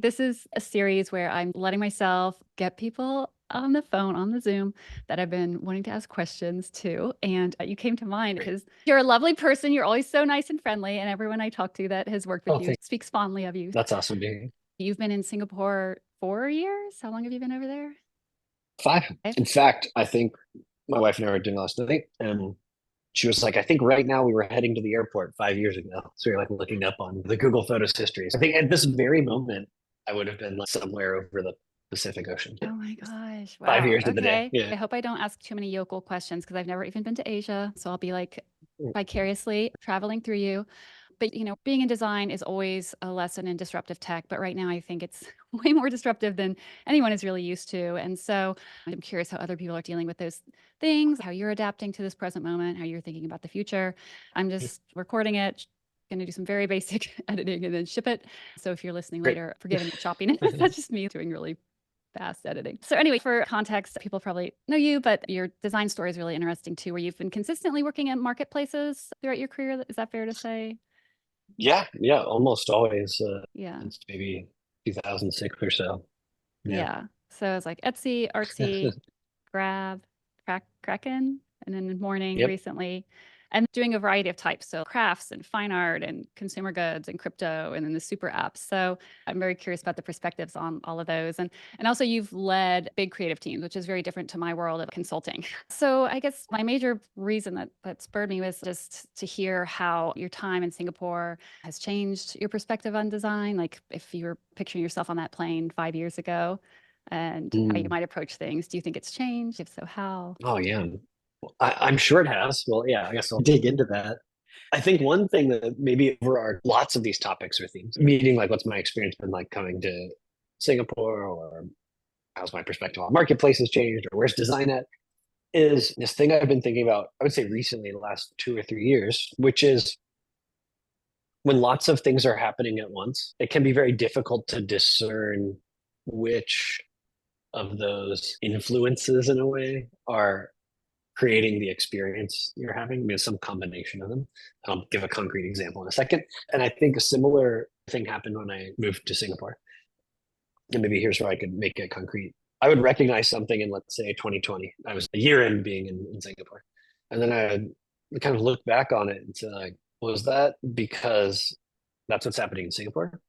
This is a series where I'm letting myself get people on the phone, on the Zoom that I've been wanting to ask questions to. And you came to mind Great. because you're a lovely person. You're always so nice and friendly. And everyone I talk to that has worked with Oh, you thank speaks fondly of you. That's awesome to hear. You've been in Singapore 4 years. How long have you been over there? Five. Five? In fact, I think my wife and I were doing last night, and she was like, I think right now we were heading to the airport 5 years ago. So we were like looking up on the Google Photos history. So I think at this very moment, I would have been like somewhere over the Pacific Ocean. Oh my gosh. Five Wow. years to the day. Okay. Yeah. I hope I don't ask too many yokel questions because I've never even been to Asia. So I'll be like vicariously traveling through you. But being in design is always a lesson in disruptive tech. But right now, I think it's way more disruptive than anyone is really used to. And so I'm curious how other people are dealing with those things, how you're adapting to this present moment, how you're thinking about the future. I'm just recording it, going to do some very basic editing and then ship it. So if you're listening Great. later, forgive any choppiness. That's just me doing really fast editing. So anyway, for context, people probably know you, but your design story is really interesting too, where you've been consistently working at marketplaces throughout your career. Is that fair to say? Yeah. Yeah. Almost always Yeah. since maybe 2006 or so. Yeah. Yeah. So it's like Etsy, Artsy, Grab, Kraken, and then Morning Yep. recently, and doing a variety of types. So crafts and fine art and consumer goods and crypto and then the super apps. So I'm very curious about the perspectives on all of those. And also you've led big creative teams, which is very different to my world of consulting. So I guess my major reason that spurred me was just to hear how your time in Singapore has changed your perspective on design. Like if you were picturing yourself on that plane 5 years ago and how you Mm. might approach things. Do you think it's changed? If so, how? Oh, yeah. I'm sure it has. Well, yeah, I guess I'll dig into that. I think one thing that maybe over our lots of these topics or themes, meaning like what's my experience been like coming to Singapore, or how's my perspective on marketplaces changed, or where's design at, is this thing I've been thinking about, I would say recently, the last 2 or 3 years, which is when lots of things are happening at once, it can be very difficult to discern which of those influences in a way are creating the experience you're having. I mean, some combination of them. I'll give a concrete example in a second. And I think a similar thing happened when I moved to Singapore. And maybe here's where I could make it concrete. I would recognize something in, let's say, 2020. I was a year in being in Singapore. And then I would kind of look back on it and say, like, was that because that's what's happening in Singapore?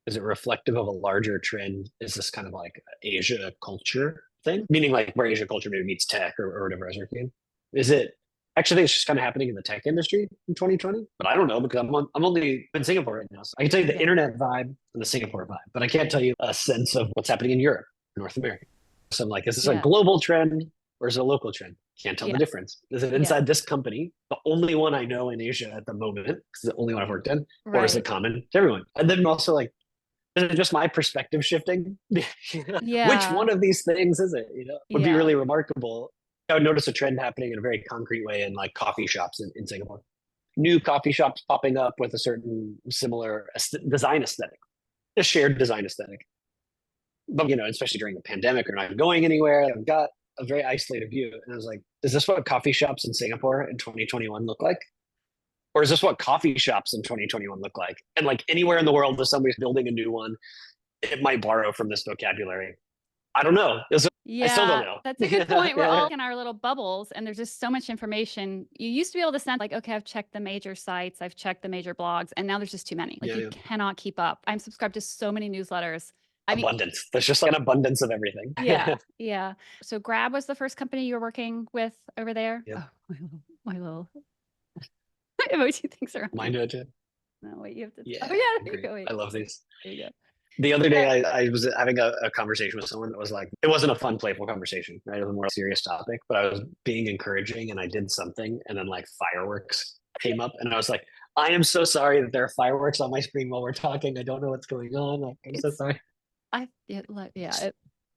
Is it reflective of a larger trend? Is this kind of like Asia culture thing? Meaning like where Asia culture maybe meets tech, or whatever I was working in. Is it actually it's just kind of happening in the tech industry in 2020? But I don't know because I'm only in Singapore right now. So I can tell you the Yeah. internet vibe and the Singapore vibe, but I can't tell you a sense of what's happening in Europe, North America. So I'm like, is this a Yeah. global trend or is it a local trend? Can't tell the Yeah. difference. Is it Yeah. inside this company, the only one I know in Asia at the moment, because it's the only one I've worked in, or is it Right. common to everyone? And then also like, is it just my perspective shifting? Which Yeah. one of these things is it? Would be Yeah. really remarkable. I would notice a trend happening in a very concrete way in like coffee shops in Singapore. New coffee shops popping up with a certain similar design aesthetic, a shared design aesthetic. But especially during the pandemic, we're not going anywhere. I've got a very isolated view, and I was like, "Is this what coffee shops in Singapore in 2021 look like?" Or is this what coffee shops in 2021 look like? And like anywhere in the world, if somebody's building a new one, it might borrow from this vocabulary. I don't know. I still don't Yeah, know. that's a good yeah, point. We're yeah, all in our little bubbles, and there's just so much information. You used to be able to send, like, okay, I've checked the major sites, I've checked the major blogs, and now there's just too many. Like, yeah, you yeah. cannot keep up. I'm subscribed to so many newsletters. I mean, Abundance. There's just like an abundance of everything. yeah, yeah. So, Grab was the first company you were working with over there. Yep. Oh, my little emoji things are on Mine you. do it too. No, wait, you have to. Oh, Yeah, yeah, there you great. go. Wait, I love these. there you go. The other day, Yeah. I was having a conversation with someone that was like, it wasn't a fun, playful conversation, right? It was a more serious topic, but I was being encouraging and I did something, and then like fireworks came up, and I was like, I am so sorry that there are fireworks on my screen while we're talking. I don't know what's going on. Like, I'm so It's sorry. yeah.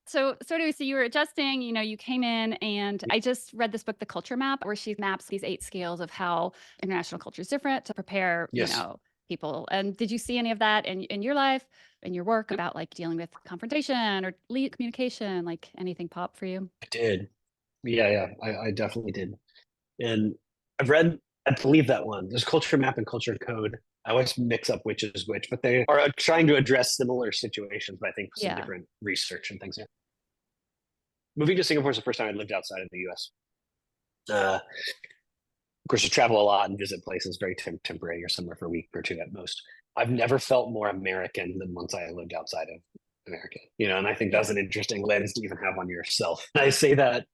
So anyway, so you were adjusting, you came in and I just read this book, The Culture Map, where she maps these 8 scales of how international culture is different to prepare, Yes, people. And did you see any of that in your life, in your work about like dealing with confrontation or lead communication, like anything pop for you? I did. Yeah, yeah, I definitely did. And I've read I believe that one. There's culture map and culture code. I always mix up which is which, but they are trying to address similar situations, but I think some Yeah. different research and things. Yeah. Moving to Singapore is the first time I lived outside of the US. Of course, I travel a lot and visit places very temporary or somewhere for a week or two at most. I've never felt more American than once I lived outside of America, and I think that's Yeah. an interesting lens to even have on yourself. And I say that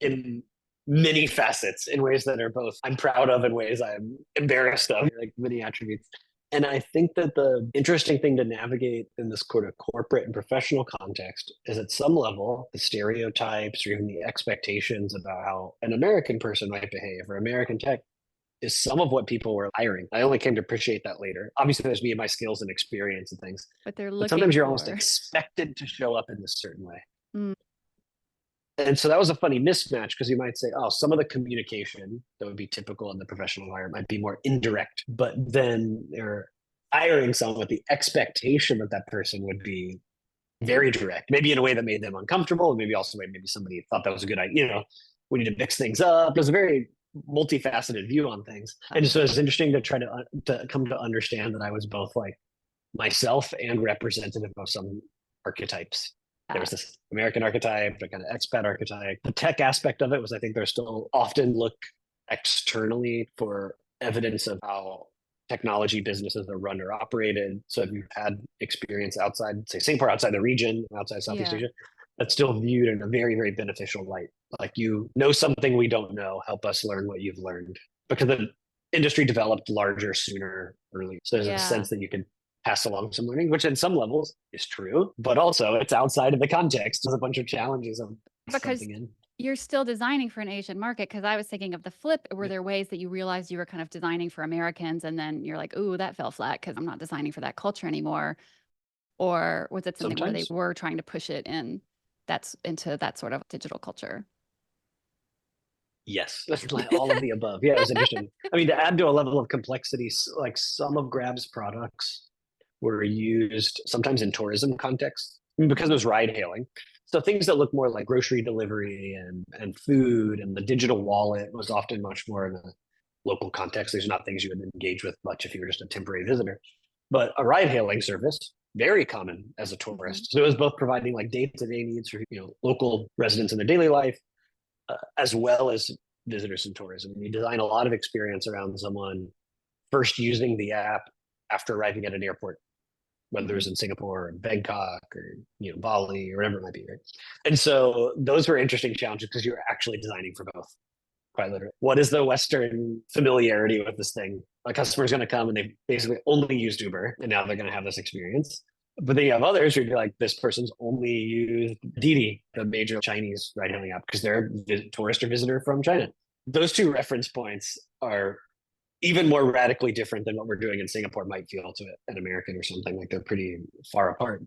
in many facets, in ways that are both I'm proud of and ways I'm embarrassed of, like many attributes. And I think that the interesting thing to navigate in this sort of corporate and professional context is at some level, the stereotypes or even the expectations about how an American person might behave or American tech is some of what people were hiring. I only came to appreciate that later. Obviously, there's me and my skills and experience and things, What they're but looking sometimes you're almost for. expected to show up in this certain way. Mm, And so that was a funny mismatch because you might say, oh, some of the communication that would be typical in the professional environment might be more indirect, but then they're hiring someone with the expectation that that person would be very direct, maybe in a way that made them uncomfortable, and maybe also maybe somebody thought that was a good idea. We need to mix things up. It was a very multifaceted view on things, and so it's interesting to try to come to understand that I was both like myself and representative of some archetypes. There was this American archetype, the kind of expat archetype. The tech aspect of it was, I think, there's still often look externally for evidence of how technology businesses are run or operated. So if you've had experience outside, say Singapore, outside the region, outside Southeast yeah. Asia, that's still viewed in a very, very beneficial light. Like, you know something we don't know, help us learn what you've learned. Because the industry developed larger, sooner, earlier. So there's a Yeah. sense that you can pass along some learning, which in some levels is true, but also it's outside of the context. There's a bunch of challenges of Because something in. you're still designing for an Asian market. Because I was thinking of the flip. Were Yeah. there ways that you realized you were kind of designing for Americans and then you're like, ooh, that fell flat because I'm not designing for that culture anymore? Or was it something where they Sometimes, were trying to push it in that's into that sort of digital culture? yes, that's like all of the above. Yeah, it was interesting. I mean, to add to a level of complexity, like some of Grab's products were used sometimes in tourism context because it was ride hailing. So things that look more like grocery delivery and food, and the digital wallet was often much more in a local context. These are not things you would engage with much if you were just a temporary visitor. But a ride hailing service, very common as a Mhm. tourist. So it was both providing like day-to-day needs for local residents in their daily life, as well as visitors and tourism. And you design a lot of experience around someone first using the app after arriving at an airport, whether Mhm. it's in Singapore or Bangkok or Bali or whatever it might be, right? And so those were interesting challenges because you're actually designing for both, quite literally. What is the Western familiarity with this thing? A customer's going to come and they basically only used Uber, and now they're going to have this experience. But then you have others who are like, this person's only used Didi, the major Chinese ride-hailing app, because they're a tourist or visitor from China. Those two reference points are even more radically different than what we're doing in Singapore might feel to an American or something. Like, they're pretty far apart.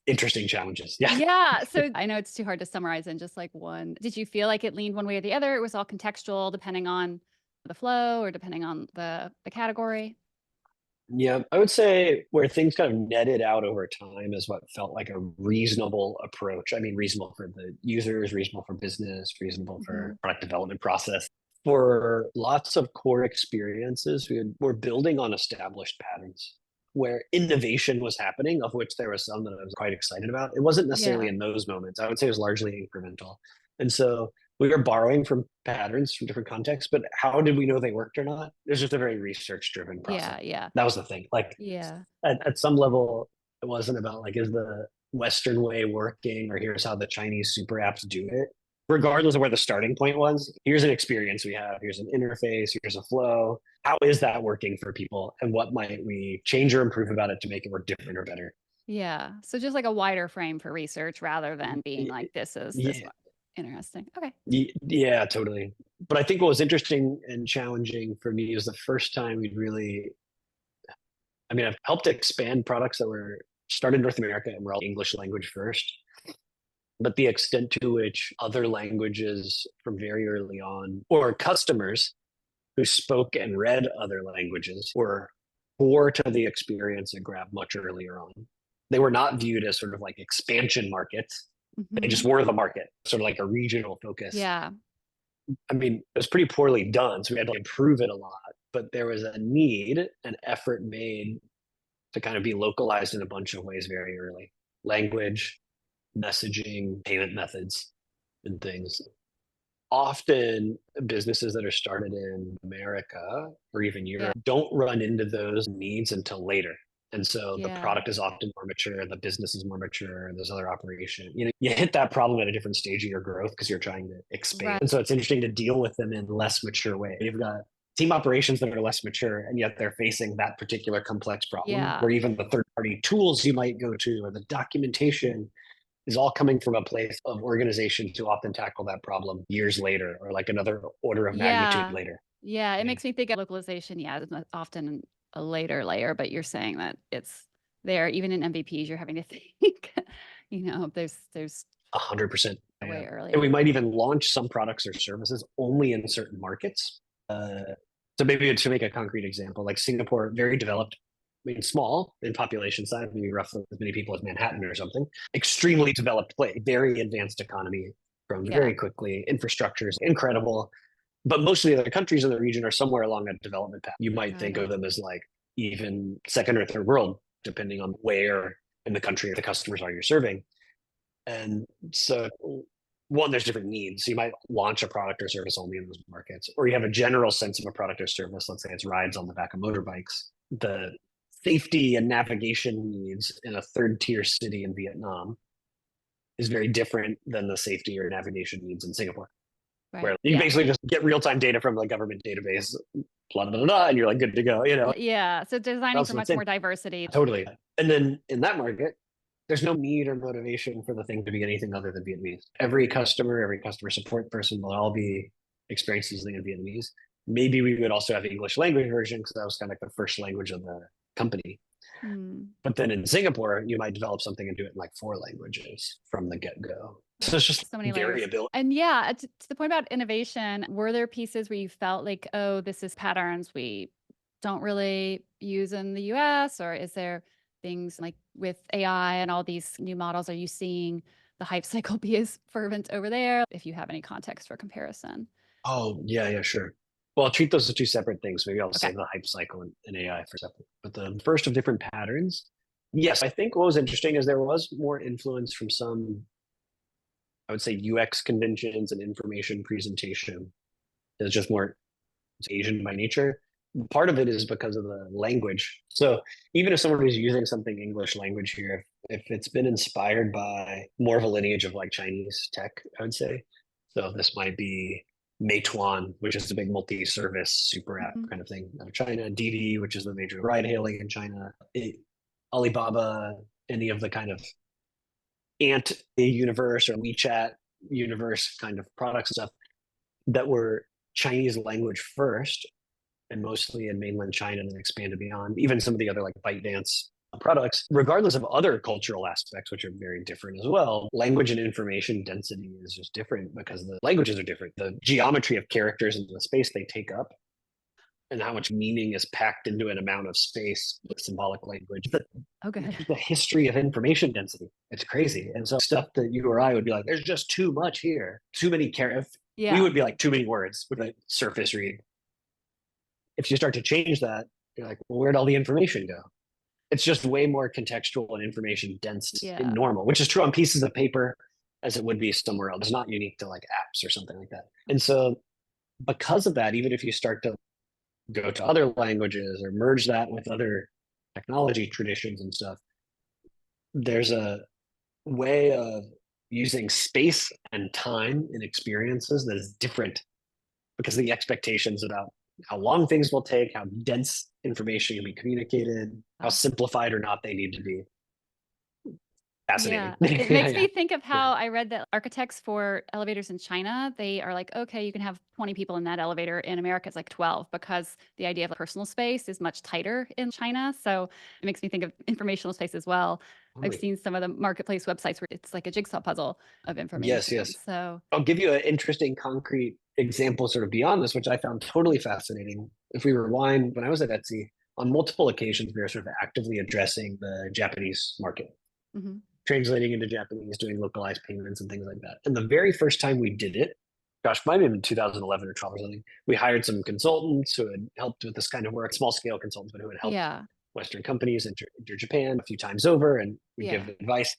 Interesting challenges. Yeah. Yeah. So I know it's too hard to summarize in just like one. Did you feel like it leaned one way or the other? It was all contextual depending on the flow or depending on the category? Yeah, I would say where things kind of netted out over time is what felt like a reasonable approach. I mean, reasonable for the users, reasonable for business, reasonable Mhm. for product development process. For lots of core experiences, we're building on established patterns where innovation was happening, of which there was some that I was quite excited about. It wasn't necessarily Yeah. in those moments. I would say it was largely incremental. And so we were borrowing from patterns from different contexts, but how did we know they worked or not? It's just a very research driven process. Yeah. Yeah. That was the thing. Like, Yeah. at some level, it wasn't about like, is the Western way working, or here's how the Chinese super apps do it. Regardless of where the starting point was, here's an experience we have, here's an interface, here's a flow. How is that working for people? And what might we change or improve about it to make it work different or better? Yeah. So just like a wider frame for research rather than being like, this is this Yeah, one. Interesting. Okay. yeah, totally. But I think what was interesting and challenging for me was the first time we'd really, I mean, I've helped expand products that were started in North America and were all English language first. But the extent to which other languages from very early on, or customers who spoke and read other languages, were core to the experience at Grab much earlier on. They were not viewed as sort of like expansion markets. They just Hmm. were the market, sort of like a regional focus. Yeah. I mean, it was pretty poorly done, so we had to improve it a lot. But there was a need, an effort made to kind of be localized in a bunch of ways very early. Language, messaging, payment methods, and things. Often businesses that are started in America or even Yeah. Europe don't run into those needs until later. And so the Yeah. product is often more mature, the business is more mature, there's other operation. You hit that problem at a different stage of your growth because you're trying to expand. Right. And so it's interesting to deal with them in less mature way. You've got team operations that are less mature, and yet they're facing that particular complex problem, Yeah. where even the third party tools you might go to or the documentation is all coming from a place of organization to often tackle that problem years later or like another order of magnitude Yeah. later. Yeah, it Yeah. makes me think of localization, yeah, it's not often a later layer, but you're saying that it's there even in MVPs, you're having to think, there's 100%. a Yeah. way And we earlier. might even launch some products or services only in certain markets. Uh, so maybe to make a concrete example, like Singapore, very developed, I mean, small in population size, maybe roughly as many people as Manhattan or something, extremely developed place, very advanced economy, grown Yeah, very quickly, infrastructure is incredible. But most of the other countries in the region are somewhere along a development path. You might got think it. of them as like even second or third world, depending on where in the country the customers are you're serving. And so, one, there's different needs. So you might launch a product or service only in those markets, or you have a general sense of a product or service. Let's say it's rides on the back of motorbikes. The safety and navigation needs in a third tier city in Vietnam is very different than the safety or navigation needs in Singapore, where Right. you Yeah. basically just get real time data from the government database, blah, blah, blah, blah, and you're like good to go, you know. Yeah, so designing for Also, it's much in more diversity. totally. And then in that market, there's no need or motivation for the thing to be anything other than Vietnamese. Every customer support person will all be experienced using in Vietnamese. Maybe we would also have English language version because that was kind of like the first language of the company. Hmm. But then in Singapore, you might develop something and do it in like four languages from the get go. So it's just So many layers. variability. And yeah, to the point about innovation, were there pieces where you felt like, oh, this is patterns we don't really use in the US? Or is there things like with AI and all these new models, are you seeing the hype cycle be as fervent over there? If you have any context for comparison. Oh, yeah, yeah, sure. Well, I'll treat those as two separate things. Maybe I'll Okay. save the hype cycle and AI for separate. But the first of different patterns, yes, I think what was interesting is there was more influence from some, I would say, UX conventions and information presentation. It's just more Asian by nature. Part of it is because of the language. So even if someone who's using something English language here, if it's been inspired by more of a lineage of like Chinese tech, I would say. So this might be Meituan, which is the big multi-service super app Mhm. kind of thing out of China, Didi, which is the major ride hailing in China, Alibaba, any of the kind of Ant universe or WeChat universe kind of products and stuff that were Chinese language first and mostly in mainland China and then expanded beyond. Even some of the other like ByteDance products, regardless of other cultural aspects, which are very different as well, language and information density is just different because the languages are different. The geometry of characters and the space they take up and how much meaning is packed into an amount of space with symbolic language. Oh, good. The history of information density. It's crazy. And so stuff that you or I would be like, there's just too much here. Too many characters. We Yeah. would be like too many words with a surface read. If you start to change that, you're like, well, where'd all the information go? It's just way more contextual and information dense in Yeah. normal, which is true on pieces of paper as it would be somewhere else. It's not unique to like apps or something like that. And so because of that, even if you start to go to other languages or merge that with other technology traditions and stuff, there's a way of using space and time and experiences that is different because of the expectations about how long things will take, how dense information can be communicated, how simplified or not they need to be. Fascinating. Yeah. It Yeah, makes yeah, me think of yeah. how I read that architects for elevators in China, they are like, okay, you can have 20 people in that elevator. In America, it's like 12 because the idea of personal space is much tighter in China. So it makes me think of informational space as well. I've Totally. seen some of the marketplace websites where it's like a jigsaw puzzle of Yes, information. yes. So, I'll give you an interesting, concrete example sort of beyond this, which I found totally fascinating. If we rewind, when I was at Etsy, on multiple occasions, we were sort of actively addressing the Japanese market, mhm. translating into Japanese, doing localized payments and things like that. And the very first time we did it, gosh, might have been 2011 or 12 or something. We hired some consultants who had helped with this kind of work, small scale consultants, but who had helped Yeah. Western companies enter Japan a few times over, and we give Yeah. advice.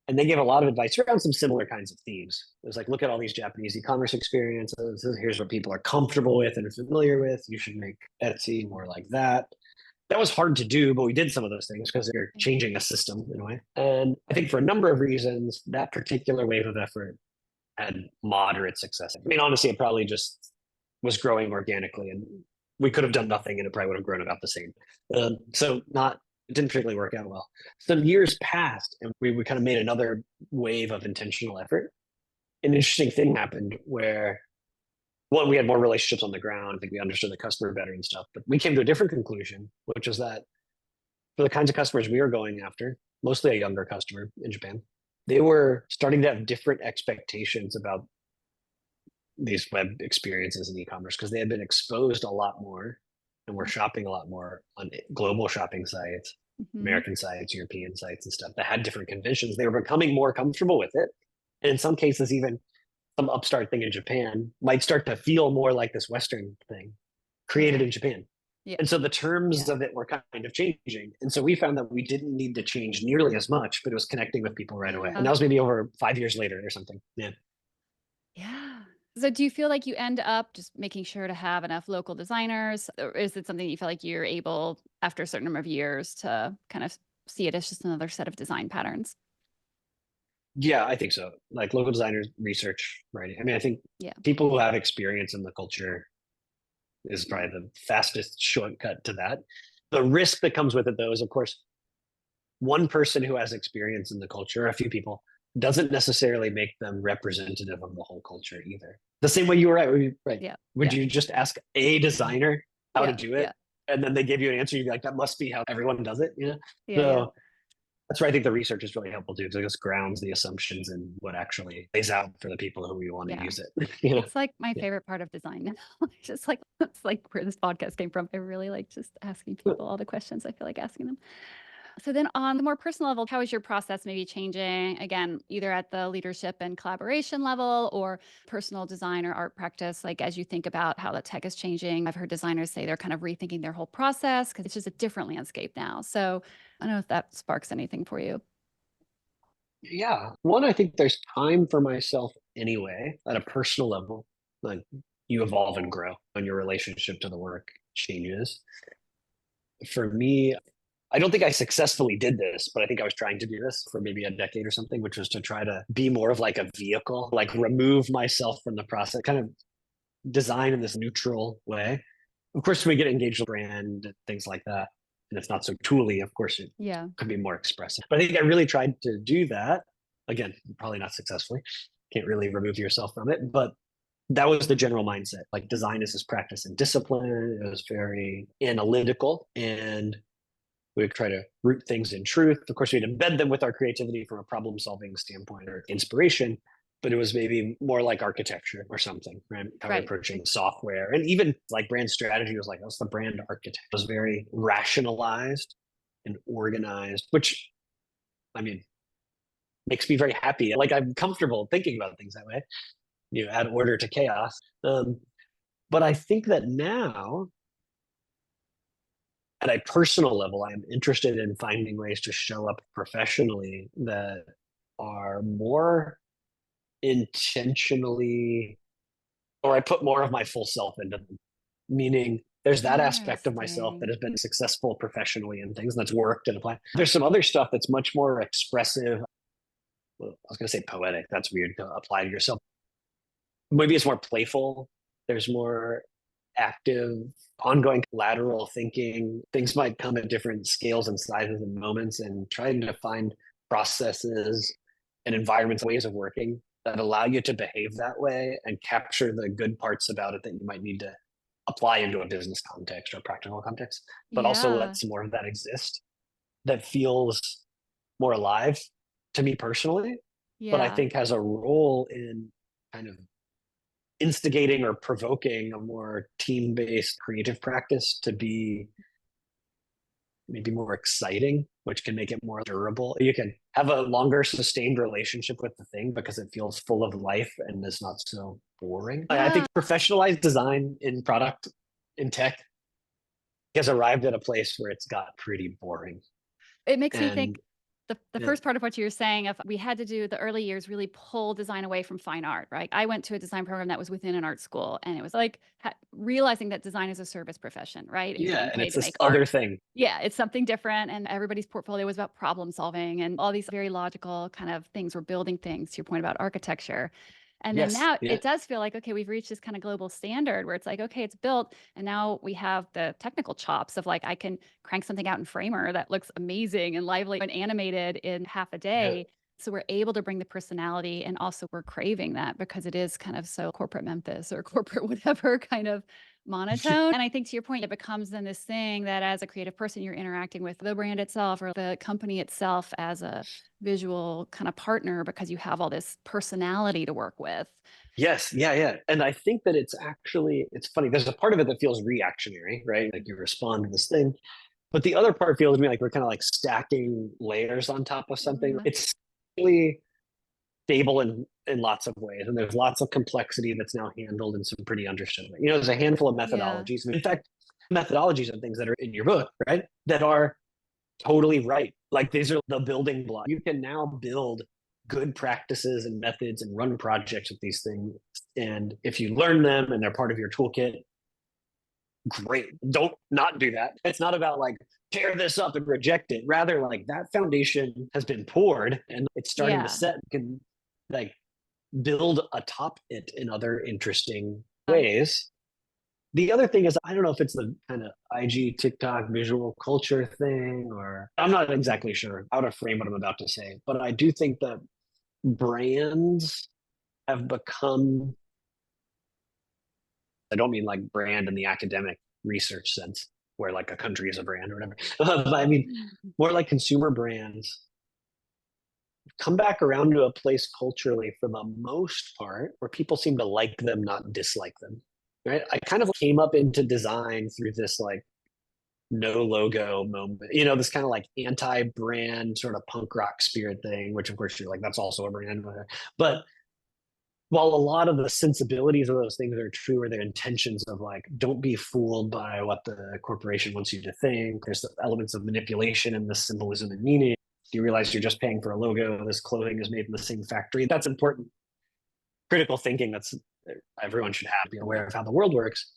And they gave a lot of advice around some similar kinds of themes. It was like, look at all these Japanese e-commerce experiences. Here's what people are comfortable with and familiar with. You should make Etsy more like that. That was hard to do, but we did some of those things because you're changing a system in a way. And I think for a number of reasons, that particular wave of effort had moderate success. I mean, honestly, it probably just was growing organically, and we could have done nothing and it probably would have grown about the same. So not it didn't particularly work out well. Some years passed, and we kind of made another wave of intentional effort. An interesting thing happened where one, we had more relationships on the ground. I think we understood the customer better and stuff. But we came to a different conclusion, which was that for the kinds of customers we were going after, mostly a younger customer in Japan, they were starting to have different expectations about these web experiences in e-commerce because they had been exposed a lot more and were shopping a lot more on global shopping sites, Hmm. American sites, European sites and stuff that had different conventions. They were becoming more comfortable with it. And in some cases, even some upstart thing in Japan might start to feel more like this Western thing created Yeah. in Japan. Yeah. And so the terms Yeah. of it were kind of changing. And so we found that we didn't need to change nearly as much, but it was connecting with people right away. And that was maybe over 5 years later or something. Yeah. Yeah. So do you feel like you end up just making sure to have enough local designers, or is it something you feel like you're able, after a certain number of years, to kind of see it as just another set of design patterns? Yeah, I think so. Like local designers, research, writing. I mean, I think Yeah. people who have experience in the culture is probably the fastest shortcut to that. The risk that comes with it, though, is of course, one person who has experience in the culture, a few people, doesn't necessarily make them representative of the whole culture either. The same way you were right. Yeah. Would Yeah. you just ask a designer how to Yeah. do it, Yeah. and then they give you an answer? You'd be like, that must be how everyone does it. Yeah. Yeah. So that's where I think the research is really helpful too, because it just grounds the assumptions and what actually lays out for the people who we want to Yeah. use it. you know? It's like my Yeah. favorite part of design now. It's just like it's like where this podcast came from. I really like just asking people all the questions I feel like asking them. So then on the more personal level, how is your process maybe changing again, either at the leadership and collaboration level or personal design or art practice, like as you think about how the tech is changing? I've heard designers say they're kind of rethinking their whole process because it's just a different landscape now. So I don't know if that sparks anything for you. Yeah. One, I think there's time for myself anyway at a personal level. Like you evolve and grow and your relationship to the work changes. For me, I don't think I successfully did this, but I think I was trying to do this for maybe a decade or something, which was to try to be more of like a vehicle, like remove myself from the process, kind of design in this neutral way. Of course, we get engaged with brand and things like that. And it's not so tooly, of course, it Yeah. could be more expressive. But I think I really tried to do that. Again, probably not successfully. Can't really remove yourself from it. But that was the general mindset. Like design is this practice and discipline. It was very analytical and we would try to root things in truth. Of course, we'd embed them with our creativity from a problem solving standpoint or inspiration, but it was maybe more like architecture or something, right? How we're Right. approaching software. And even like brand strategy was like, that's the brand architect. It was very rationalized and organized, which I mean, makes me very happy. Like I'm comfortable thinking about things that way. Add order to chaos. But I think that now at a personal level, I'm interested in finding ways to show up professionally that are more intentionally, or I put more of my full self into them. Meaning, there's that aspect of myself that Interesting. has been successful professionally in things and that's worked and applied. There's some other stuff that's much more expressive. Well, I was going to say poetic. That's weird to apply to yourself. Maybe it's more playful. There's more active, ongoing lateral thinking. Things might come at different scales and sizes and moments, and trying to find processes and environments, ways of working that allow you to behave that way and capture the good parts about it that you might need to apply into a business context or a practical context, but also let Yeah. some more of that exist that feels more alive to me personally, but I Yeah. think has a role in kind of instigating or provoking a more team-based creative practice to be maybe more exciting, which can make it more durable. You can have a longer sustained relationship with the thing because it feels full of life and is not so boring. I Yeah. think professionalized design in product in tech has arrived at a place where it's got pretty boring. It makes me And think the yeah, first part of what you were saying of we had to do the early years really pull design away from fine art, right? I went to a design program that was within an art school, and it was like realizing that design is a service profession, right? You're yeah, getting and paid it's to this make art. other thing. Yeah, it's something different, and everybody's portfolio was about problem solving and all these very logical kind of things. We're building things, to your point about architecture. And then Yes, now yeah, it does feel like, okay, we've reached this kind of global standard where it's like, okay, it's built. And now we have the technical chops of like, I can crank something out in Framer that looks amazing and lively and animated in half a yeah. day. So we're able to bring the personality, and also we're craving that because it is kind of so corporate Memphis or corporate whatever kind of monotone. And I think to your point, it becomes then this thing that as a creative person, you're interacting with the brand itself or the company itself as a visual kind of partner because you have all this personality to work with. Yes, yeah, yeah. And I think that it's funny. There's a part of it that feels reactionary, right? Like you respond to this thing. But the other part feels to me like we're kind of like stacking layers on top of something. Yeah. It's really stable in lots of ways. And there's lots of complexity that's now handled in some pretty understood way. There's a handful of Yeah. methodologies. In fact, methodologies and things that are in your book, right? That are totally right. Like these are the building blocks. You can now build good practices and methods and run projects with these things. And if you learn them and they're part of your toolkit, great. Don't not do that. It's not about like tear this up and reject it. Rather, like that foundation has been poured and it's starting to Yeah. set. You can like build atop it in other interesting Uh, ways. The other thing is, I don't know if it's the kind of IG, TikTok visual culture thing, or I'm not exactly sure how to frame what I'm about to say, but I do think that brands have become, I don't mean like brand in the academic research sense, where like a country is a brand or whatever. But I mean, more like consumer brands come back around to a place culturally for the most part where people seem to like them, not dislike them. Right. I kind of came up into design through this like no logo moment, this kind of like anti-brand sort of punk rock spirit thing, which of course you're like, that's also a brand. But while a lot of the sensibilities of those things are true, or their intentions of like, don't be fooled by what the corporation wants you to think, there's elements of manipulation in the symbolism and meaning. You realize you're just paying for a logo. This clothing is made in the same factory. That's important critical thinking that's everyone should have, be aware of how the world works.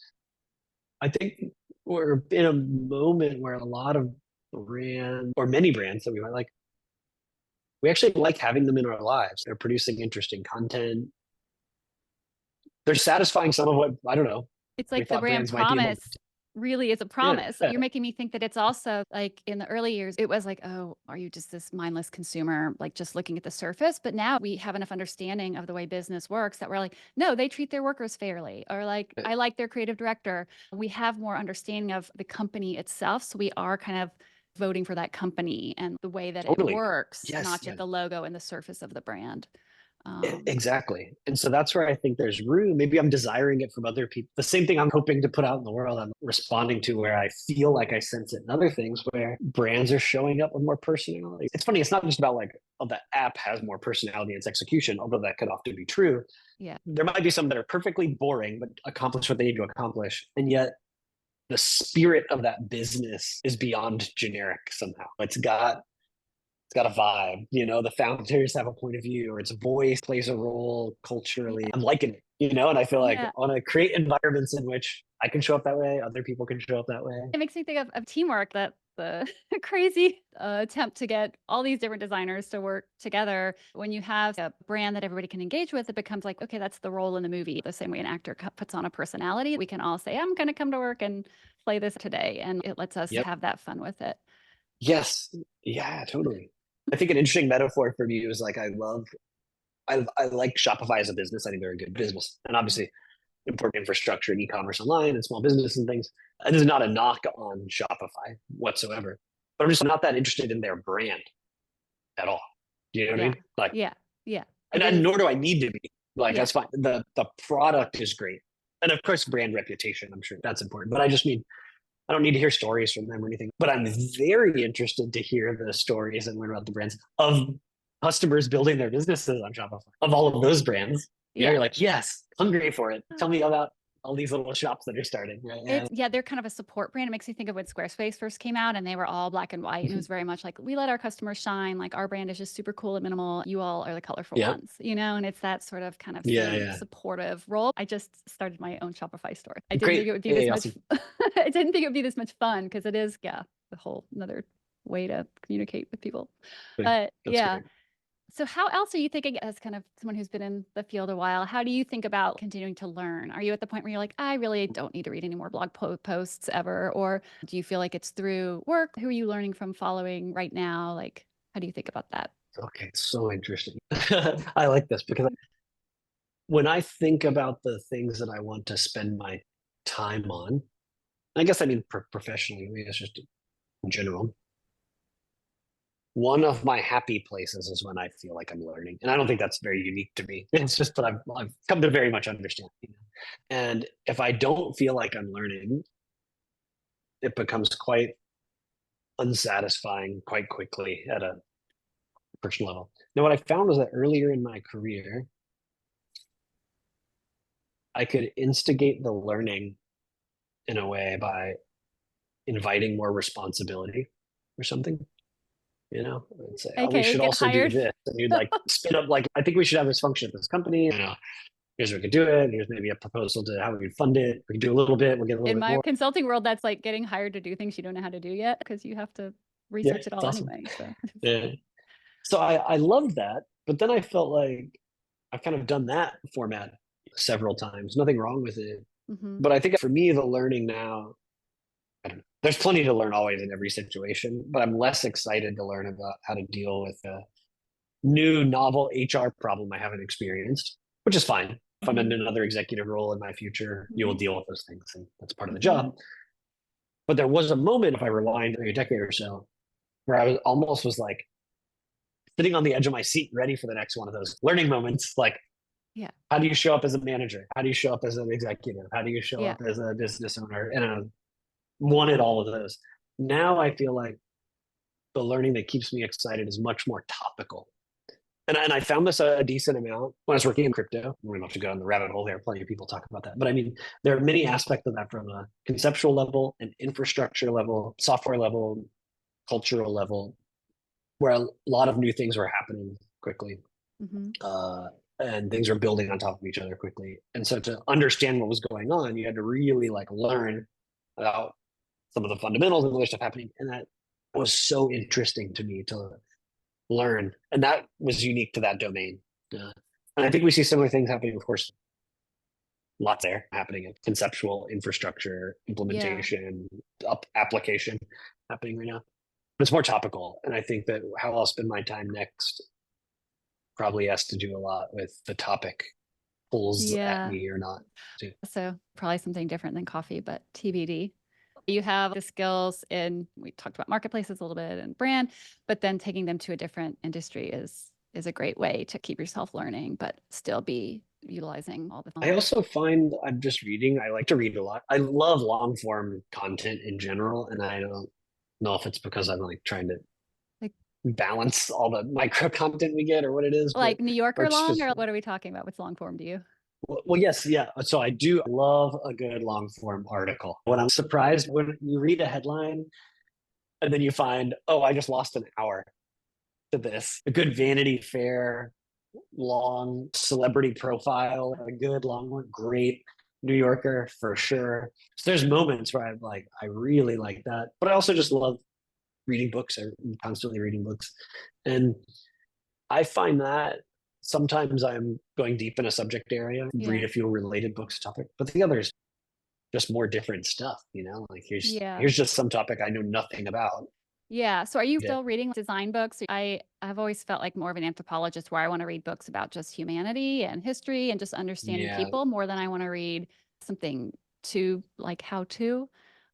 I think we're in a moment where a lot of brands, or many brands that we might like, we actually like having them in our lives. They're producing interesting content. They're satisfying some of what, I don't know, It's we like the thought brand brands might be able to. promise really is a Yeah. promise. You're making me think that it's also like in the early years, it was like, oh, are you just this mindless consumer, like just looking at the surface? But now we have enough understanding of the way business works that we're like, no, they treat their workers fairly. Or like, I like their creative director. We have more understanding of the company itself. So we are kind of voting for that company and the way that it Totally. works, Yes. not Yeah. just the logo and the surface of the brand. Um, Exactly. And so that's where I think there's room. Maybe I'm desiring it from other people. The same thing I'm hoping to put out in the world, I'm responding to where I feel like I sense it in other things where brands are showing up with more personality. It's funny, it's not just about like, oh, the app has more personality in its execution, although that could often be true. yeah. There might be some that are perfectly boring, but accomplish what they need to accomplish. And yet the spirit of that business is beyond generic somehow. It's got a vibe, the founders have a point of view, or its voice plays a role culturally. Yeah. I'm liking it, and I feel like I Yeah. want to create environments in which I can show up that way, other people can show up that way. It makes me think of teamwork, that the crazy attempt to get all these different designers to work together. When you have a brand that everybody can engage with, it becomes like, okay, that's the role in the movie. The same way an actor puts on a personality, we can all say, I'm going to come to work and play this today. And it lets us Yep. have that fun with it. Yes. Yeah, totally. I think an interesting metaphor for me is like, I like Shopify as a business. I think they're a good business. And obviously, important infrastructure and e-commerce online and small business and things. And this is not a knock on Shopify whatsoever, but I'm just not that interested in their brand at all. Do you know what I Yeah. mean? Like, Yeah. Yeah. It and is. nor do I need to be. Like, Yeah. that's fine. The product is great, and of course, brand reputation. I'm sure that's important. But I just mean I don't need to hear stories from them or anything, but I'm very interested to hear the stories and learn about the brands of customers building their businesses on Shopify, of all of those brands. Yeah, Yeah. you're like, yes, hungry for it. Tell me about all these little shops that are starting. Right? It's yeah, they're kind of a support brand. It makes me think of when Squarespace first came out and they were all black and white. And it was very much like, we let our customers shine. Like our brand is just super cool and minimal. You all are the colorful Yeah, ones, you know? And it's that sort of kind of yeah, same yeah. supportive role. I just started my own Shopify store. I didn't think Great. it would be this Hey, much, awesome. I didn't think it would be this much fun because it is, yeah, the whole another way to communicate with people. But That's yeah, great. so how else are you thinking as kind of someone who's been in the field a while? How do you think about continuing to learn? Are you at the point where you're like, I really don't need to read any more blog posts ever? Or do you feel like it's through work? Who are you learning from, following right now? Like, how do you think about that? Okay, so interesting. I like this because when I think about the things that I want to spend my time on, I guess I mean professionally, maybe it's just in general. One of my happy places is when I feel like I'm learning, and I don't think that's very unique to me. It's just that I've come to very much understand. And if I don't feel like I'm learning, it becomes quite unsatisfying quite quickly at a personal level. Now, what I found was that earlier in my career, I could instigate the learning in a way by inviting more responsibility or something. I'd say, oh, we Okay, should get also do hired. this. And you'd like spin up, like, I think we should have this function at this company. Here's how we could do it. Here's maybe a proposal to how we would fund it. We can do a little bit, we'll get a little In bit my more. consulting world, that's like getting hired to do things you don't know how to do yet because you have to Yeah, research it it's all awesome. anyway. So, Yeah. So I loved that. But then I felt like I've kind of done that format several times. Nothing wrong with it. hmm. But I think for me, the learning now, I don't know. There's plenty to learn always in every situation, but I'm less excited to learn about how to deal with a new novel HR problem I haven't experienced, which is fine. If I'm in Hmm. another executive role in my future, you will Hmm. deal with those things, and that's part of the Hmm. job. But there was a moment, if I rewind a decade or so, where I was like sitting on the edge of my seat, ready for the next one of those learning moments. Like, Yeah. how do you show up as a manager? How do you show up as an executive? How do you show Yeah. up as a business owner? And I wanted all of those. Now I feel like the learning that keeps me excited is much more topical. And I found this a decent amount when I was working in crypto. We don't have to go down the rabbit hole there. Plenty of people talk about that. But I mean, there are many aspects of that from a conceptual level, an infrastructure level, software level, cultural level, where a lot of new things were happening quickly. Hmm. Uh, and things were building on top of each other quickly. And so to understand what was going on, you had to really like learn about some of the fundamentals and other stuff happening. And that was so interesting to me to learn. And that was unique to that domain. And I think we see similar things happening, of course, lots there happening in conceptual infrastructure, Yeah. implementation, application happening right now. But it's more topical. And I think that how I'll spend my time next probably has to do a lot with the topic pulls at Yeah. me or not. Too. So probably something different than coffee, but TBD. You have the skills in, we talked about marketplaces a little bit and brand, but then taking them to a different industry is a great way to keep yourself learning, but still be utilizing all the I knowledge. also find I'm just reading. I like to read a lot. I love long form content in general, and I don't know if it's because I'm like trying to Like balance all the micro content we get or what it is, but like New or Yorker it's long, just or what are we talking about? What's long form to you? well, yes, yeah. So I do love a good long form article. When I'm surprised when you read a headline and then you find, oh, I just lost an hour to this. A good Vanity Fair long celebrity profile, a good long one, great New Yorker for sure. So there's moments where I'm like, I really like that, but I also just love reading books. I'm constantly reading books, and I find that sometimes I'm going deep in a subject area, read Yeah. a few related books topic, but the others just more different stuff. Like Yeah. here's just some topic I know nothing about. Yeah. So are you Yeah, still reading design books? I've always felt like more of an anthropologist where I want to read books about just humanity and history and just understanding yeah. people more than I want to read something to like how to.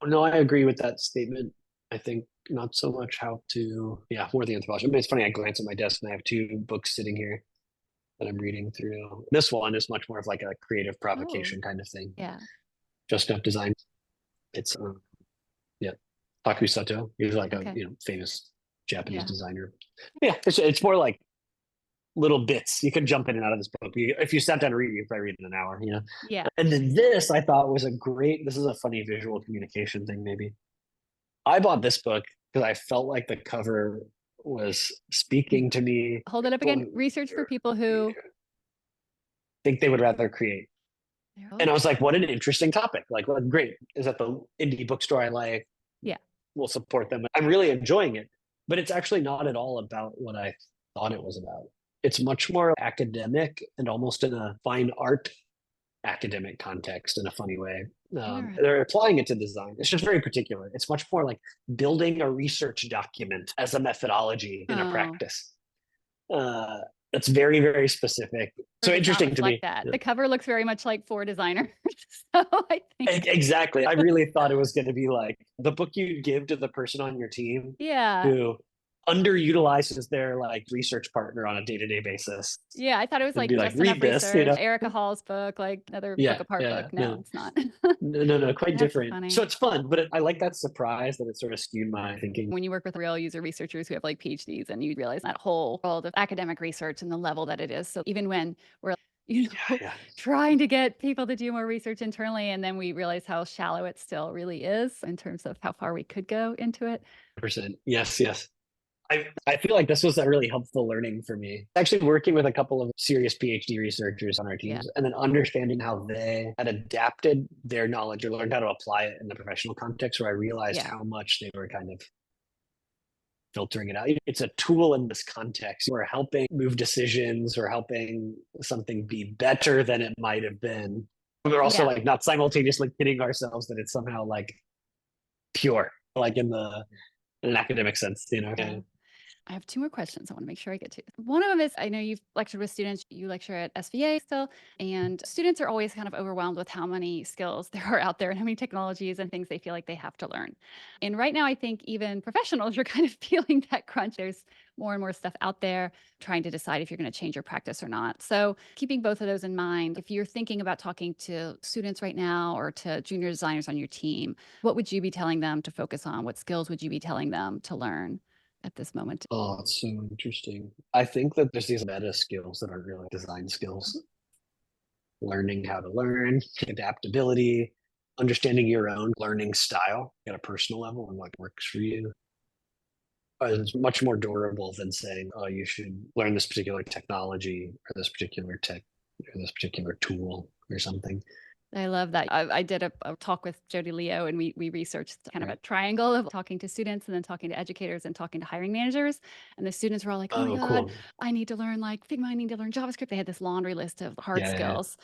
No, I agree with that statement. I think not so much how to, yeah, more the anthropology. I mean, it's funny. I glance at my desk and I have two books sitting here that I'm reading through. This one is much more of like a creative Oh, provocation kind of thing. yeah. Just enough design. It's Takusato. He's like a Okay. famous Japanese Yeah. designer. Yeah, it's more like little bits. You can jump in and out of this book. If you sat down to read it, you could probably read it in an hour, you know. Yeah. And then this I thought was a great. This is a funny visual communication thing. Maybe I bought this book because I felt like the cover was speaking to me. Hold it up People again. who Research for people who. think they would rather create. And I Oh, was like, what an interesting topic. Like, well, great. Is that the indie bookstore I like? yeah. We'll support them. I'm really enjoying it. But it's actually not at all about what I thought it was about. It's much more academic and almost in a fine art academic context in a funny way. Interesting. They're applying it to design. It's just very particular. It's much more like building a research document as a methodology in a Oh, practice. Uh, it's very, very specific. So does not interesting to reflect me. that. Yeah. The cover looks very much like for designers. So I think, Exactly. I really thought it was going to be like the book you give to the person on your team yeah. who underutilizes their like research partner on a day-to-day basis Yeah. I thought it was and like be like, just enough read this, research. Erica Hall's book, like another book Yeah, apart yeah, book. No, no, it's not. no, quite That's different. So funny. it's fun, but I like that surprise that it sort of skewed my thinking. When you work with real user researchers who have like PhDs and you realize that whole world of academic research and the level that it is. So even when we're, Yeah, yeah, trying to get people to do more research internally, and then we realize how shallow it still really is in terms of how far we could go into it. 100%. Yes, yes. I feel like this was a really helpful learning for me. Actually, working with a couple of serious PhD researchers on our Yeah. teams, and then understanding how they had adapted their knowledge or learned how to apply it in the professional context, where I realized Yeah. how much they were kind of filtering it out. It's a tool in this context. We're helping move decisions or helping something be better than it might have been. We're also Yeah. like not simultaneously kidding ourselves that it's somehow like pure, like in an academic sense, you know. Yeah. I have two more questions I want to make sure I get to. One of them is I know you've lectured with students, you lecture at SVA still, and students are always kind of overwhelmed with how many skills there are out there and how many technologies and things they feel like they have to learn. And right now, I think even professionals are kind of feeling that crunch. There's more and more stuff out there trying to decide if you're going to change your practice or not. So, keeping both of those in mind, if you're thinking about talking to students right now or to junior designers on your team, what would you be telling them to focus on? What skills would you be telling them to learn at this moment? Oh, it's so interesting. I think that there's these meta skills that aren't really design skills. Learning how to learn, adaptability, understanding your own learning style at a personal level and what works for you is much more durable than saying, oh, you should learn this particular technology or this particular tech or this particular tool or something. I love that. I did a talk with Jody Leo, and we researched kind of a Right. triangle of talking to students and then talking to educators and talking to hiring managers. And the students were all like, "Oh my Oh, God, cool. I need to learn like Figma. I need to learn JavaScript." They had this laundry list of hard Yeah, yeah, yeah. skills.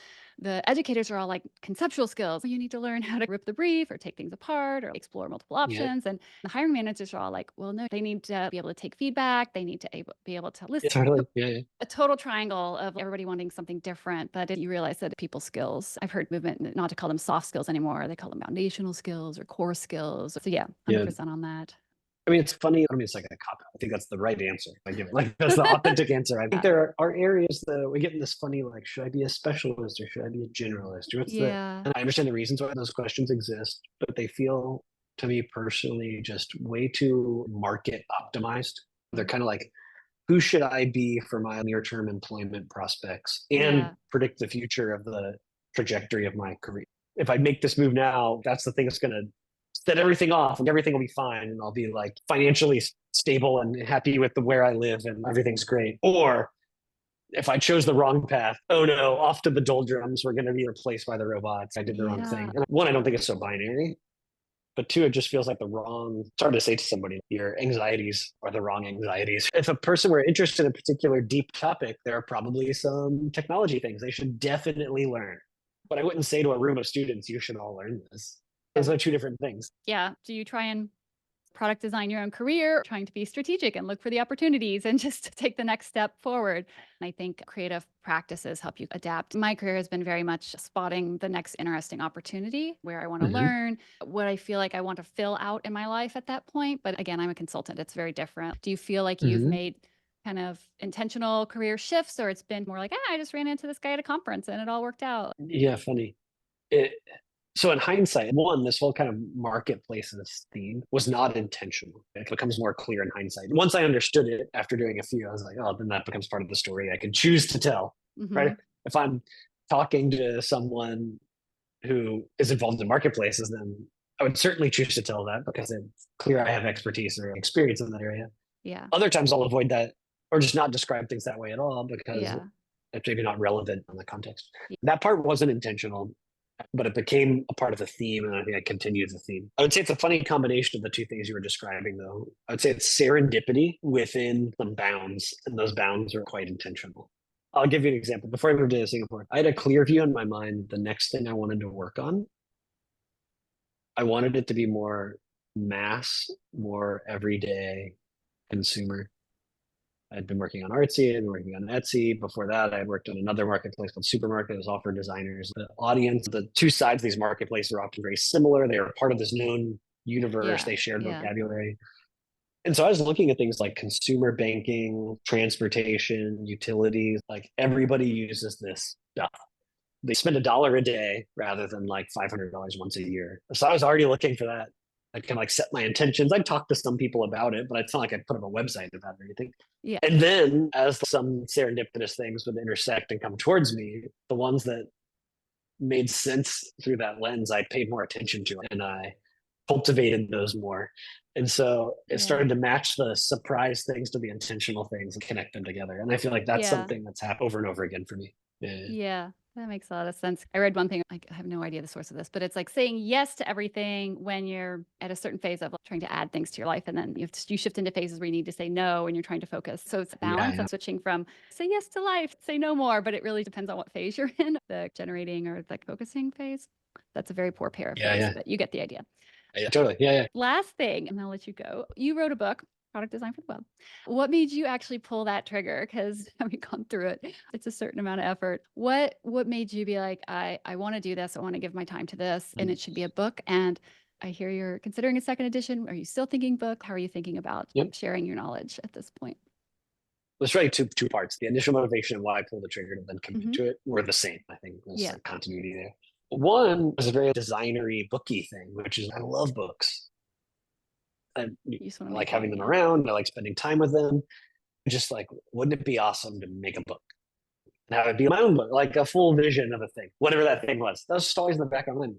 The educators are all like conceptual skills. You need to learn how to rip the brief or take things apart or explore multiple Yeah, options. And the hiring managers are all like, "Well, no, they need to be able to take feedback. They need to be able to listen." yeah, totally. Yeah, yeah. A total triangle of everybody wanting something different, but you realize that people skills, I've heard movement not to call them soft skills anymore. They call them foundational skills or core skills. So yeah, Yeah. 100% on that. I mean, it's funny. I mean, it's like a cop out. I think that's the right answer. I give it like that's the authentic answer. I think there are areas that we get in this funny like, should I be a specialist or should I be a generalist? Or what's the? Yeah. And I understand the reasons why those questions exist, but they feel to me personally just way too market optimized. They're kind of like, who should I be for my near term employment prospects and Yeah. predict the future of the trajectory of my career? If I make this move now, that's the thing that's going to set everything off and everything will be fine and I'll be like financially stable and happy with where I live and everything's great. Or if I chose the wrong path, oh no, off to the doldrums, we're going to be replaced by the robots. I did the wrong Yeah. thing. And one, I don't think it's so binary. But two, it just feels like the wrong, it's hard to say to somebody, your anxieties are the wrong anxieties. If a person were interested in a particular deep topic, there are probably some technology things they should definitely learn. But I wouldn't say to a room of students, you should all learn this. Those are two different things. Yeah. Do you try and product design your own career, trying to be strategic and look for the opportunities and just take the next step forward? And I think creative practices help you adapt. My career has been very much spotting the next interesting opportunity where I want to Mm-hmm. learn, what I feel like I want to fill out in my life at that point. But again, I'm a consultant, it's very different. Do you feel like you've Mm-hmm. made kind of intentional career shifts, or it's been more like, I just ran into this guy at a conference and it all worked out? Yeah, funny. It, So in hindsight, one, this whole kind of marketplaces theme was not intentional. It becomes more clear in hindsight. Once I understood it after doing a few, I was like, oh, then that becomes part of the story I can choose to tell, right? Hmm. If I'm talking to someone who is involved in marketplaces, then I would certainly choose to tell that because it's clear I have expertise or experience in that area. Yeah. Other times I'll avoid that or just not describe things that way at all because Yeah. it's maybe not relevant in the context. Yeah. That part wasn't intentional, but it became a part of the theme, and I think I continued the theme. I would say it's a funny combination of the two things you were describing, though. I would say it's serendipity within some bounds, and those bounds are quite intentional. I'll give you an example. Before I moved to Singapore, I had a clear view in my mind the next thing I wanted to work on. I wanted it to be more mass, more everyday consumer. I'd been working on Artsy and working on Etsy. Before that, I had worked on another marketplace called Supermarket. It was all for designers. The audience, the two sides of these marketplaces are often very similar. They were part of this known universe. Yeah. They shared Yeah. vocabulary. And so I was looking at things like consumer banking, transportation, utilities. Like everybody uses this stuff. They spend $1 a day rather than like $500 once a year. So I was already looking for that. I can like set my intentions. I'd talk to some people about it, but it's not like I'd put up a website about it or anything. Yeah. And then as some serendipitous things would intersect and come towards me, the ones that made sense through that lens, I paid more attention to and I cultivated those more. And so it Yeah. started to match the surprise things to the intentional things and connect them together. And I feel like that's Yeah. something that's happened over and over again for me. Yeah. Yeah, that makes a lot of sense. I read one thing, like, I have no idea the source of this, but it's like saying yes to everything when you're at a certain phase of like, trying to add things to your life. And then you shift into phases where you need to say no and you're trying to focus. So it's a Yeah. balance of switching from say yes to life, say no more, but it really depends on what phase you're in, the generating or like focusing phase. That's a very poor Yeah. paraphrase, Yeah. but you get the idea. Yeah. Totally. Yeah. Yeah. Last thing, and I'll let you go. You wrote a book, Product Design for the Web. What made you actually pull that trigger? Because having gone through it, it's a certain amount of effort. What made you be like, I want to do this. I want to give my time to this, and it should be a book. And I hear you're considering a second edition. Are you still thinking book? How are you thinking about Yep. sharing your knowledge at this point? There's really two parts. The initial motivation and why I pulled the trigger to then commit Hmm. to it were the same. I think there's Yeah. like continuity there. One was a very designery booky thing, which is I love books. I, You just want I to like make having one. them Yeah. around. I like spending time with them. Just like, wouldn't it be awesome to make a book and have it be my own book, like a full vision of a thing, whatever that thing was. That was just always in the back of my mind.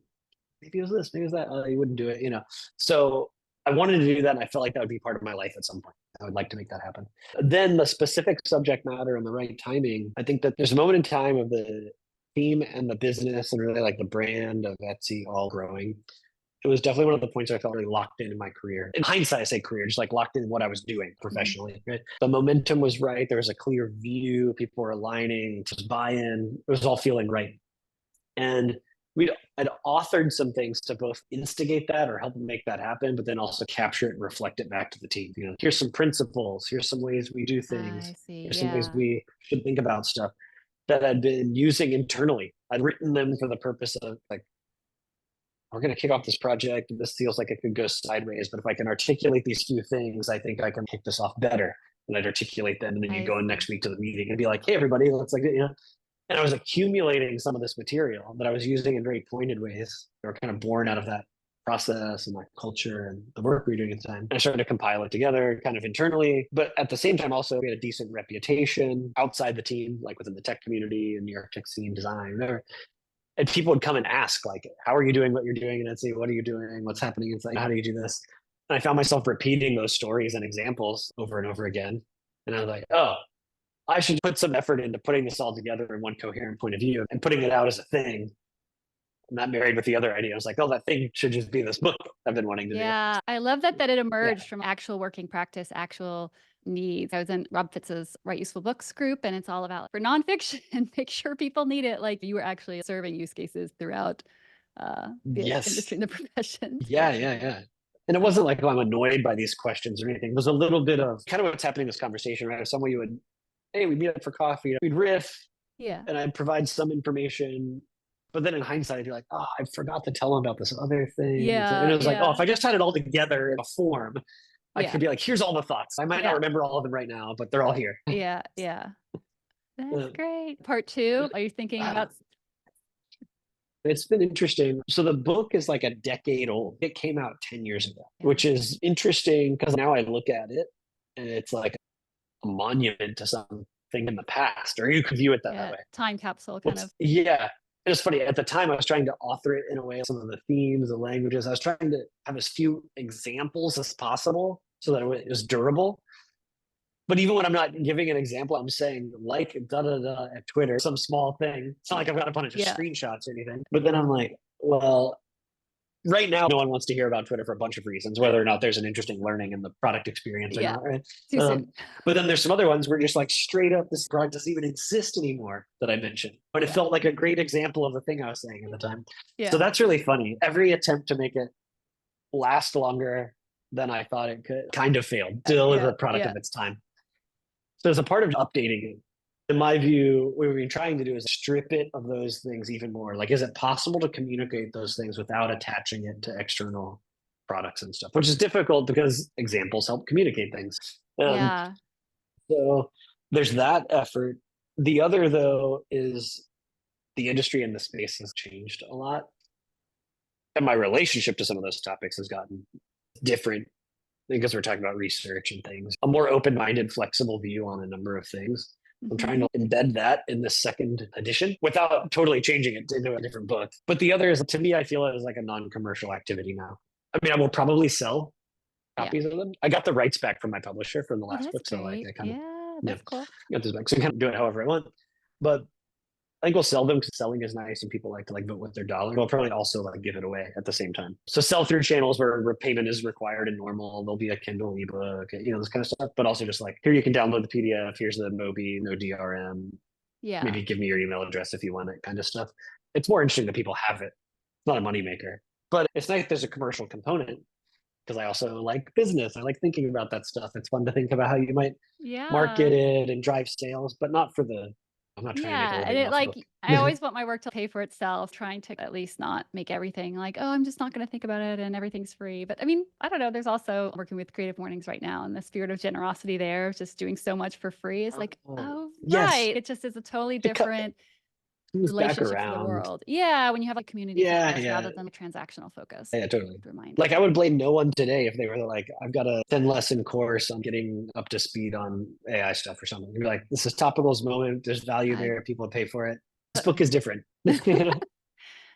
Maybe it was this, maybe it was that. You wouldn't do it, you know. So I wanted to do that, and I felt like that would be part of my life at some point. I would like to make that happen. Then the specific subject matter and the right timing. I think that there's a moment in time of the team and the business and really like the brand of Etsy all growing. It was definitely one of the points where I felt really locked in my career. In hindsight, I say career, just like locked in what I was doing Hmm. professionally. Right? The momentum was right. There was a clear view. People were aligning to buy-in. It was all feeling right. And I'd authored some things to both instigate that or help make that happen, but then also capture it and reflect it back to the team. You know, here's some principles. Here's some ways we do things. I see. Here's some ways Yeah. we should think about stuff that I'd been using internally. I'd written them for the purpose of like, we're going to kick off this project. This feels like it could go sideways, but if I can articulate these few things, I think I can kick this off better. And I'd articulate them, and then you I go in see. next week to the meeting and be like, "Hey, everybody, let's like, you know." And I was accumulating some of this material that I was using in very pointed ways. They were kind of born out of that process and that culture and the work we were doing at the time. And I started to compile it together kind of internally, but at the same time, also we had a decent reputation outside the team, like within the tech community and New York tech scene, design, whatever. And people would come and ask, like, how are you doing what you're doing? And I'd say, what are you doing? What's happening? It's like, how do you do this? And I found myself repeating those stories and examples over and over again. And I was like, oh, I should put some effort into putting this all together in one coherent point of view and putting it out as a thing. I'm not married with the other idea. I was like, oh, that thing should just be this book I've been wanting to do. Yeah, I love that it Yeah. emerged from actual working practice, actual needs. I was in Rob Fitz's Write Useful Books group, and it's all about for nonfiction, make sure people need it. Like you were actually serving use cases throughout the industry Yes. and the profession. So Yeah. Yeah. Yeah. And it wasn't like, oh, I'm annoyed by these questions or anything. It was a little bit of kind of what's happening in this conversation, right? If someone you would, hey, we'd meet up for coffee, we'd riff, yeah, and I'd provide some information. But then in hindsight, I'd be like, oh, I forgot to tell them about this other thing. And yeah, it was like, oh, yeah, if I just had it all together in a form, I yeah, could be like, here's all the thoughts. I might not yeah, remember all of them right now, but they're all here. yeah, yeah. That's Uh, great. Part two, are you thinking about It's been interesting. So the book is like a decade old. It came out 10 years ago, Yeah. which is interesting because now I look at it and it's like a monument to something in the past, or you could view it that Yeah. way. Time capsule kind What's of. yeah. It's funny. At the time, I was trying to author it in a way, some of the themes, the languages. I was trying to have as few examples as possible so that it was durable. But even when I'm not giving an example, I'm saying like da da da at Twitter, some small thing. It's not like I've got a bunch of Yeah. screenshots or anything. But then I'm like, well, right now, no one wants to hear about Twitter for a bunch of reasons, whether or not there's an interesting learning in the product experience or Yeah. not, right? Too soon. But then there's some other ones where just like straight up, this product doesn't even exist anymore that I mentioned. But it Yeah. felt like a great example of the thing I was saying at the time. So Yeah. that's really funny. Every attempt to make it last longer than I thought it could kind of failed. Still is Yeah. a product Yeah. of its time. So as a part of updating it, in my view, what we've been trying to do is strip it of those things even more. Like, is it possible to communicate those things without attaching it to external products and stuff? Which is difficult because examples help communicate things. Um, Yeah. so there's that effort. The other, though, is the industry and the space has changed a lot. And my relationship to some of those topics has gotten different because we're talking about research and things, a more open-minded, flexible view on a number of things. I'm Hmm. trying to embed that in the second edition without totally changing it into a different book. But the other is, to me, I feel it is like a non-commercial activity now. I mean, I will probably sell Yeah. copies of them. I got the rights back from my publisher from the Oh, last that's book, so like great. I kind of Yeah. yeah, That's cool. got this back. So I can do it however I want. But I think we'll sell them because selling is nice and people like to like vote with their dollar. We'll probably also like give it away at the same time. So sell through channels where repayment is required and normal. There'll be a Kindle ebook, this kind of stuff. But also just like here you can download the PDF. Here's the Mobi, no DRM. Yeah. Maybe give me your email address if you want it, kind of stuff. It's more interesting that people have it. It's not a moneymaker, but it's nice there's a commercial component because I also like business. I like thinking about that stuff. It's fun to think about how you might Yeah. market it and drive sales, but not for the. I'm not trying to make a Yeah, and living it off of like I always want my work to pay for itself, trying to at least not make everything like, "Oh, I'm just not gonna think about it and everything's free." But I mean, I don't know, there's also working with Creative Mornings right now and the spirit of generosity there, just doing so much for free. It's like, Oh, "Oh, yes. right." It just is a totally It different comes back relationship to the around. world. Yeah, when you have a community Yeah, focus yeah, rather than a transactional focus. yeah, totally. Like Reminder. I would blame no one today if they were like, I've got a 10 lesson course on getting up to speed on AI stuff or something. You're like, this is topical's moment. There's value I there. People pay for it. This book uh-oh. is different. Yeah.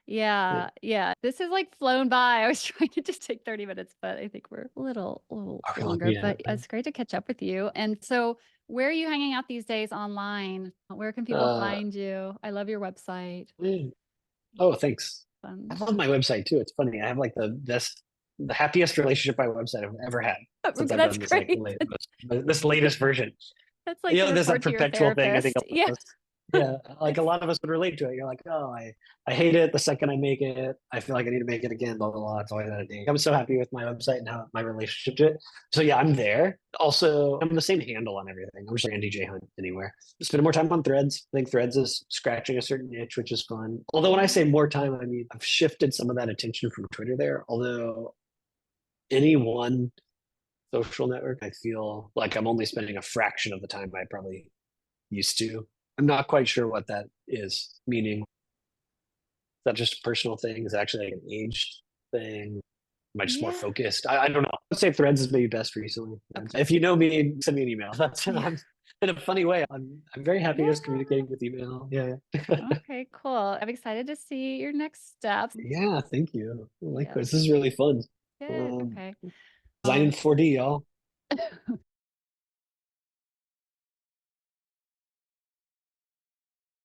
Yeah, yeah. This has like flown by. I was trying to just take 30 minutes, but I think we're a little longer. Yeah. But it's great to catch up with you. And so, where are you hanging out these days online? Where can people Uh, find you? I love your website. mm. Oh, thanks. I Fun. love my website too. It's funny. I have like the happiest relationship my website I've ever had since I've That's done this like great. this latest version. That's like to There's that report to your perpetual thing. I think a therapist. lot Yeah, of us, yeah, like a it's lot of us would relate to it. You're like, oh, I hate it the second I make it. I feel like I need to make it again. Blah blah blah. It's always that a day. I'm so happy with my website and how my relationship to it. So yeah, I'm there. Also, I'm the same handle on everything. I'm just Andy J Hunt anywhere. Spend more time on Threads. I think Threads is scratching a certain itch, which is fun. Although when I say more time, I mean I've shifted some of that attention from Twitter there. Although any one social network, I feel like I'm only spending a fraction of the time I probably used to. I'm not quite sure what that is, meaning is that just a personal thing? Is it actually like an age thing? Am I just more yeah. focused? I don't know. I'd say Threads is maybe best recently. Okay. If you know me, send me an email. That's Yeah. I'm in a funny way. I'm very happy Yeah. just communicating with email. Yeah. Okay, cool. I'm excited to see your next steps. Yeah, thank you. Yeah, Likewise. This is really fun. good. Um, Okay. designing 4D, y'all.